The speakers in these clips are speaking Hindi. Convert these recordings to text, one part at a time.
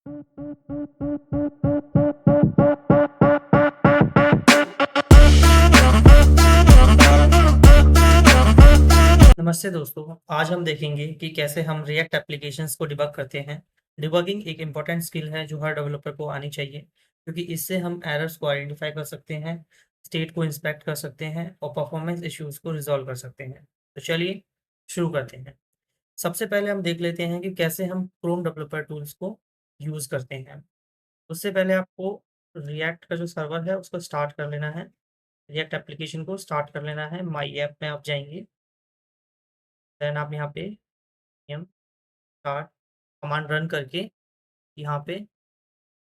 नमस्ते दोस्तों, आज हम देखेंगे कि कैसे हम रिएक्ट एप्लीकेशंस को डिबग करते हैं। डिबगिंग एक इम्पोर्टेंट स्किल है जो हर डेवलपर को आनी चाहिए, क्योंकि इससे हम एरर्स को आइडेंटिफाई कर सकते हैं, स्टेट को इंस्पेक्ट कर सकते हैं और परफॉर्मेंस इश्यूज को रिजॉल्व कर सकते हैं। तो चलिए शुरू करते हैं। सबसे पहले हम देख लेते हैं कि कैसे हम क्रोम डेवलपर टूल्स को यूज़ करते हैं। उससे पहले आपको रिएक्ट का जो सर्वर है उसको स्टार्ट कर लेना है। रिएक्ट एप्लीकेशन को स्टार्ट कर लेना है। माई ऐप में आप जाएंगे, देन आप यहाँ पे स्टार्ट कमांड रन करके यहाँ पे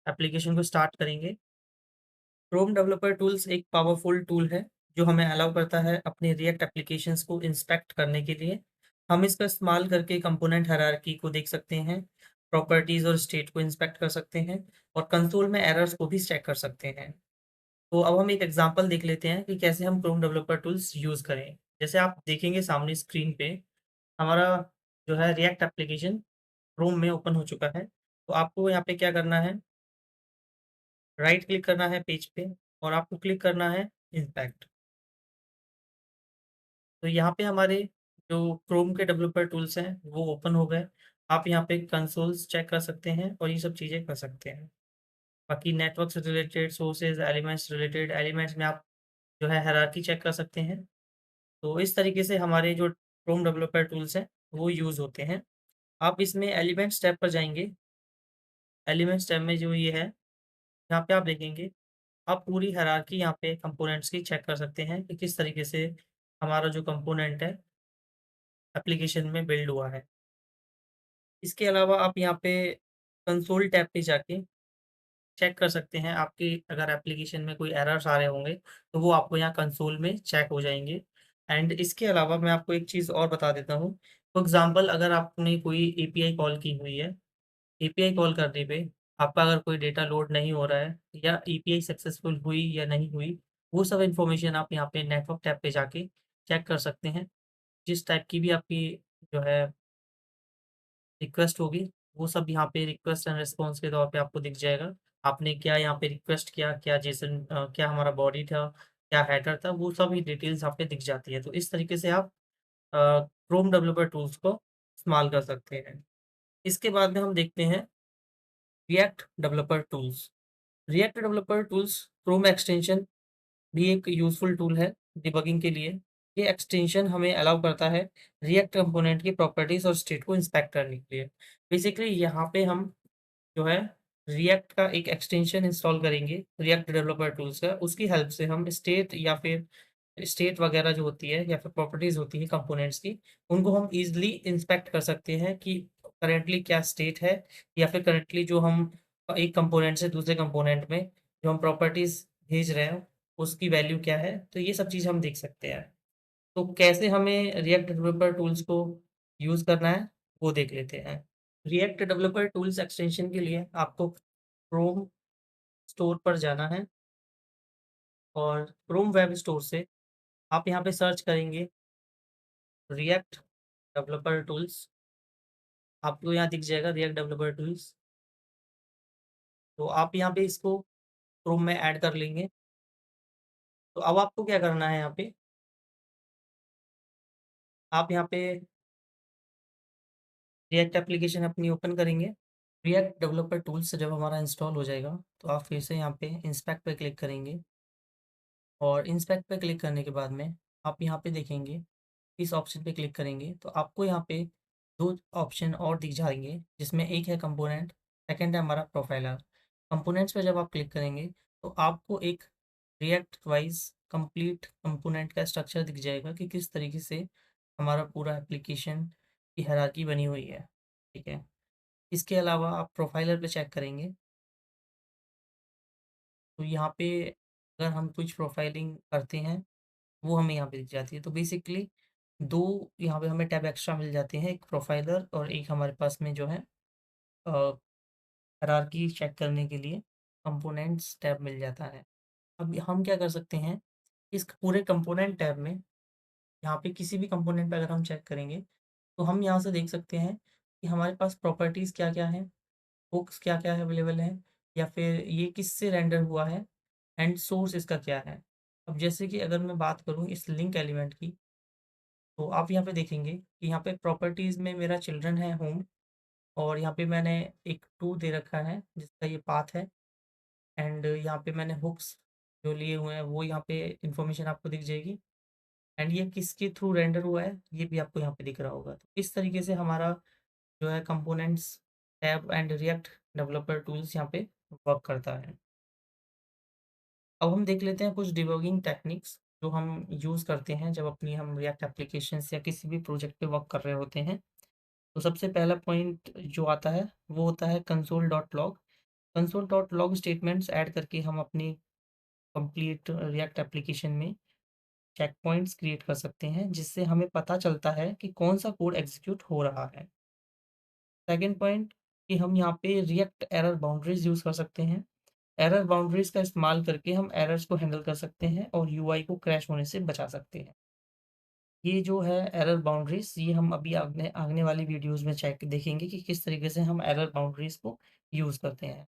एप्लीकेशन को स्टार्ट करेंगे। क्रोम डेवलपर टूल्स एक पावरफुल टूल है जो हमें अलाउ करता है अपने रिएक्ट एप्लीकेशंस को इंस्पेक्ट करने के लिए। हम इसका इस्तेमाल करके कंपोनेंट हायरार्की को देख सकते हैं, प्रॉपर्टीज और स्टेट को इंस्पेक्ट कर सकते हैं और कंसोल में एरर्स को भी चेक कर सकते हैं। तो अब हम एक एग्जांपल देख लेते हैं कि कैसे हम क्रोम डेवलपर टूल्स यूज़ करें। जैसे आप देखेंगे सामने स्क्रीन पे हमारा जो है रिएक्ट एप्लीकेशन क्रोम में ओपन हो चुका है। तो आपको यहाँ पे क्या करना है, राइट क्लिक करना है पेज पे और आपको क्लिक करना है इंस्पेक्ट। तो यहाँ पे हमारे जो क्रोम के डेवलपर टूल्स हैं वो ओपन हो गए। आप यहाँ पे कंसोल्स चेक कर सकते हैं और ये सब चीज़ें कर सकते हैं। बाकी नेटवर्क से related, sources, elements related, elements में आप जो है हायरार्की चेक कर सकते हैं। तो इस तरीके से हमारे जो क्रोम डेवलपर टूल्स हैं वो यूज़ होते हैं। आप इसमें एलिमेंट्स टैब पर जाएंगे। एलिमेंट्स टैब में जो ये है, यहाँ पे आप देखेंगे, आप पूरी हायरार्की यहाँ पे कंपोनेंट्स की चेक कर सकते हैं कि किस तरीके से हमारा जो कंपोनेंट है एप्लीकेशन में बिल्ड हुआ है। इसके अलावा आप यहाँ पे कंसोल टैब पे जाके चेक कर सकते हैं, आपकी अगर एप्लीकेशन में कोई एरर्स आ रहे होंगे तो वो आपको यहाँ कंसोल में चेक हो जाएंगे। एंड इसके अलावा मैं आपको एक चीज़ और बता देता हूँ। फॉर एग्जांपल, अगर आपने कोई एपीआई कॉल की हुई है, एपीआई कॉल करने पे आपका अगर कोई डेटा लोड नहीं हो रहा है या एपीआई सक्सेसफुल हुई या नहीं हुई, वो सब इन्फॉर्मेशन आप यहाँ पे नेटवर्क टैब पे जाके चेक कर सकते हैं। जिस टाइप की भी आपकी जो है रिक्वेस्ट होगी, वो सब यहाँ पे रिक्वेस्ट एंड रिस्पॉन्स के तौर पे आपको दिख जाएगा। आपने क्या यहाँ पे रिक्वेस्ट किया, क्या जेसन क्या हमारा बॉडी था, क्या हेडर था, वो सभी डिटेल्स यहाँ पे दिख जाती है। तो इस तरीके से आप क्रोम डेवलपर टूल्स को इस्तेमाल कर सकते हैं। इसके बाद में हम देखते हैं react developer tools. React developer tools Chrome extension भी एक यूज़फुल टूल है डिबगिंग के लिए। ये एक्सटेंशन हमें अलाउ करता है रिएक्ट कंपोनेंट की प्रॉपर्टीज़ और स्टेट को इंस्पेक्ट करने के लिए। बेसिकली यहाँ पे हम जो है रिएक्ट का एक एक्सटेंशन इंस्टॉल करेंगे रिएक्ट डेवलपर टूल्स का। उसकी हेल्प से हम स्टेट या फिर स्टेट वगैरह जो होती है या फिर प्रॉपर्टीज़ होती है कंपोनेंट्स की, उनको हम ईज़िली इंस्पेक्ट कर सकते हैं कि करंटली क्या स्टेट है या फिर करंटली जो हम एक कंपोनेंट से दूसरे कंपोनेंट में जो हम प्रॉपर्टीज़ भेज रहे हैं, उसकी वैल्यू क्या है। तो ये सब चीज़ हम देख सकते हैं। तो कैसे हमें रिएक्ट डेवलपर टूल्स को यूज़ करना है, वो देख लेते हैं। रिएक्ट डेवलपर टूल्स एक्सटेंशन के लिए आपको क्रोम स्टोर पर जाना है और क्रोम वेब स्टोर से आप यहाँ पे सर्च करेंगे रिएक्ट डेवलपर टूल्स। आपको यहाँ दिख जाएगा रिएक्ट डेवलपर टूल्स। तो आप यहाँ पे इसको क्रोम में ऐड कर लेंगे। तो अब आपको क्या करना है, यहाँ पे आप यहाँ पे रिएक्ट एप्लीकेशन अपनी ओपन करेंगे। रिएक्ट डेवलपर टूल्स से जब हमारा इंस्टॉल हो जाएगा तो आप फिर से यहाँ पे इंस्पेक्ट पे क्लिक करेंगे और इंस्पेक्ट पे क्लिक करने के बाद में आप यहाँ पे देखेंगे, इस ऑप्शन पे क्लिक करेंगे तो आपको यहाँ पे 2 ऑप्शन और दिख जाएँगे, जिसमें एक है कंपोनेंट, सेकंड है हमारा प्रोफाइलर। कंपोनेंट्स पे जब आप क्लिक करेंगे तो आपको एक रिएक्ट वाइज़ कंप्लीट कंपोनेंट का स्ट्रक्चर दिख जाएगा कि किस तरीके से हमारा पूरा एप्लीकेशन की हायरार्की बनी हुई है, ठीक है? इसके अलावा आप प्रोफाइलर पे चेक करेंगे, तो यहाँ पे अगर हम कुछ प्रोफाइलिंग करते हैं, वो हमें यहाँ पे दिख जाती है। तो बेसिकली 2 यहाँ पे हमें टैब एक्स्ट्रा मिल जाते हैं, एक प्रोफाइलर और एक हमारे पास में जो है अ, हायरार्की चेक करने के लिए कंपोनेंट्स टैब मिल जाता है। अब हम क्या कर सकते हैं, इस पूरे कंपोनेंट टैब में यहाँ पे किसी भी कंपोनेंट पे अगर हम चेक करेंगे, तो हम यहाँ से देख सकते हैं कि हमारे पास प्रॉपर्टीज़ क्या-क्या हैं हुक्स क्या-क्या अवेलेबल हैं या फिर ये किससे रेंडर हुआ है एंड सोर्स इसका क्या है। अब जैसे कि अगर मैं बात करूँ इस लिंक एलिमेंट की, तो आप यहाँ पे देखेंगे कि यहाँ पे प्रॉपर्टीज़ में मेरा चिल्ड्रन है होम, और यहाँ पे मैंने एक टू दे रखा है जिसका ये पाथ है, एंड यहाँ पे मैंने हुक्स जो लिए हुए हैं वो यहाँ पे इन्फॉर्मेशन आपको दिख जाएगी, एंड ये किसके थ्रू रेंडर हुआ है ये भी आपको यहाँ पे दिख रहा होगा। तो इस तरीके से हमारा जो है components tab and react developer tools यहाँ पे वर्क करता है। अब हम देख लेते हैं कुछ डिबगिंग टेक्निक्स जो हम यूज़ करते हैं जब अपनी हम रिएक्ट एप्लीकेशंस या किसी भी प्रोजेक्ट पे वर्क कर रहे होते हैं। तो सबसे पहला पॉइंट जो आता है वो होता है console dot log. Console dot log statements add करके हम अपनी कंप्लीट रिएक्ट एप्लीकेशन में चेक पॉइंट्स क्रिएट कर सकते हैं जिससे हमें पता चलता है कि कौन सा कोड एग्जीक्यूट हो रहा है। सेकंड पॉइंट कि हम यहाँ पे रिएक्ट एरर बाउंड्रीज यूज़ कर सकते हैं। एरर बाउंड्रीज का इस्तेमाल करके हम एरर्स को हैंडल कर सकते हैं और यूआई को क्रैश होने से बचा सकते हैं। ये जो है एरर बाउंड्रीज, ये हम अभी आगने आगने वाली वीडियोज़ में चेक देखेंगे कि किस तरीके से हम एरर बाउंड्रीज को यूज़ करते हैं।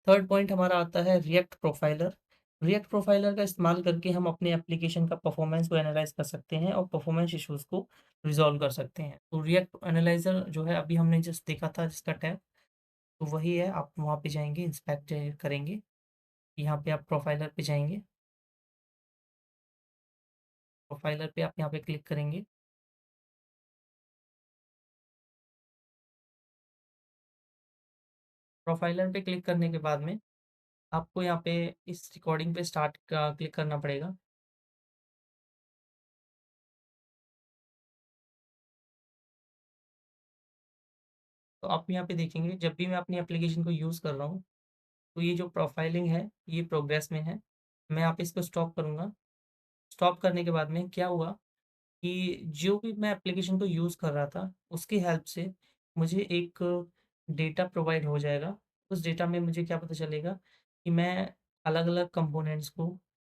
थर्ड पॉइंट हमारा आता है रिएक्ट प्रोफाइलर। रिएक्ट प्रोफाइलर का इस्तेमाल करके हम अपने एप्लीकेशन का परफॉर्मेंस को एनालाइज़ कर सकते हैं और परफॉर्मेंस इश्यूज़ को रिज़ॉल्व कर सकते हैं। तो रिएक्ट एनालाइज़र जो है अभी हमने जस्ट देखा था जिसका टैब, तो वही है। आप वहाँ पे जाएँगे, इंस्पेक्ट करेंगे, यहाँ पे आप प्रोफाइलर पे जाएँगे, प्रोफाइलर पे आप यहाँ पे क्लिक करेंगे। प्रोफाइलर पे क्लिक करने के बाद में आपको यहाँ पे इस रिकॉर्डिंग पे स्टार्ट का क्लिक करना पड़ेगा। तो आप यहाँ पे देखेंगे जब भी मैं अपनी एप्लीकेशन को यूज़ कर रहा हूँ, तो ये जो प्रोफाइलिंग है, ये प्रोग्रेस में है। मैं यहाँ पे इसको स्टॉप करूँगा। स्टॉप करने के बाद में क्या हुआ कि जो भी मैं एप्लीकेशन को यूज़ कर रहा था, उसकी हेल्प से मुझे एक डेटा प्रोवाइड हो जाएगा। उस डेटा में मुझे क्या पता चलेगा कि मैं अलग-अलग कंपोनेंट्स को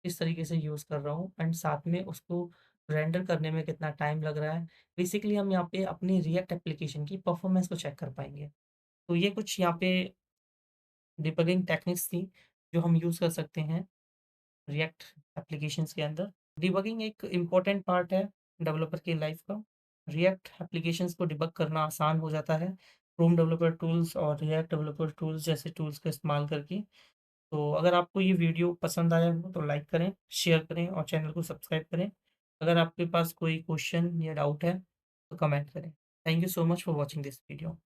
किस तरीके से यूज़ कर रहा हूँ एंड साथ में उसको रेंडर करने में कितना टाइम लग रहा है। बेसिकली हम यहाँ पे अपनी रिएक्ट एप्लीकेशन की परफॉर्मेंस को चेक कर पाएँगे। तो ये कुछ यहाँ पे डिबगिंग टेक्निक्स थी, जो हम यूज़ कर सकते हैं रिएक्ट एप्लीकेशंस के अंदर। डिबगिंग एक इम्पोर्टेंट पार्ट है डेवलपर की लाइफ का। रिएक्ट एप्लीकेशंस को डिबग करना आसान हो जाता है क्रोम डेवलपर टूल्स और रिएक्ट डेवलपर टूल्स जैसे टूल्स का इस्तेमाल करके। तो अगर आपको ये वीडियो पसंद आया हो तो लाइक करें, शेयर करें और चैनल को सब्सक्राइब करें। अगर आपके पास कोई क्वेश्चन या डाउट है तो कमेंट करें। Thank you so much for watching this video.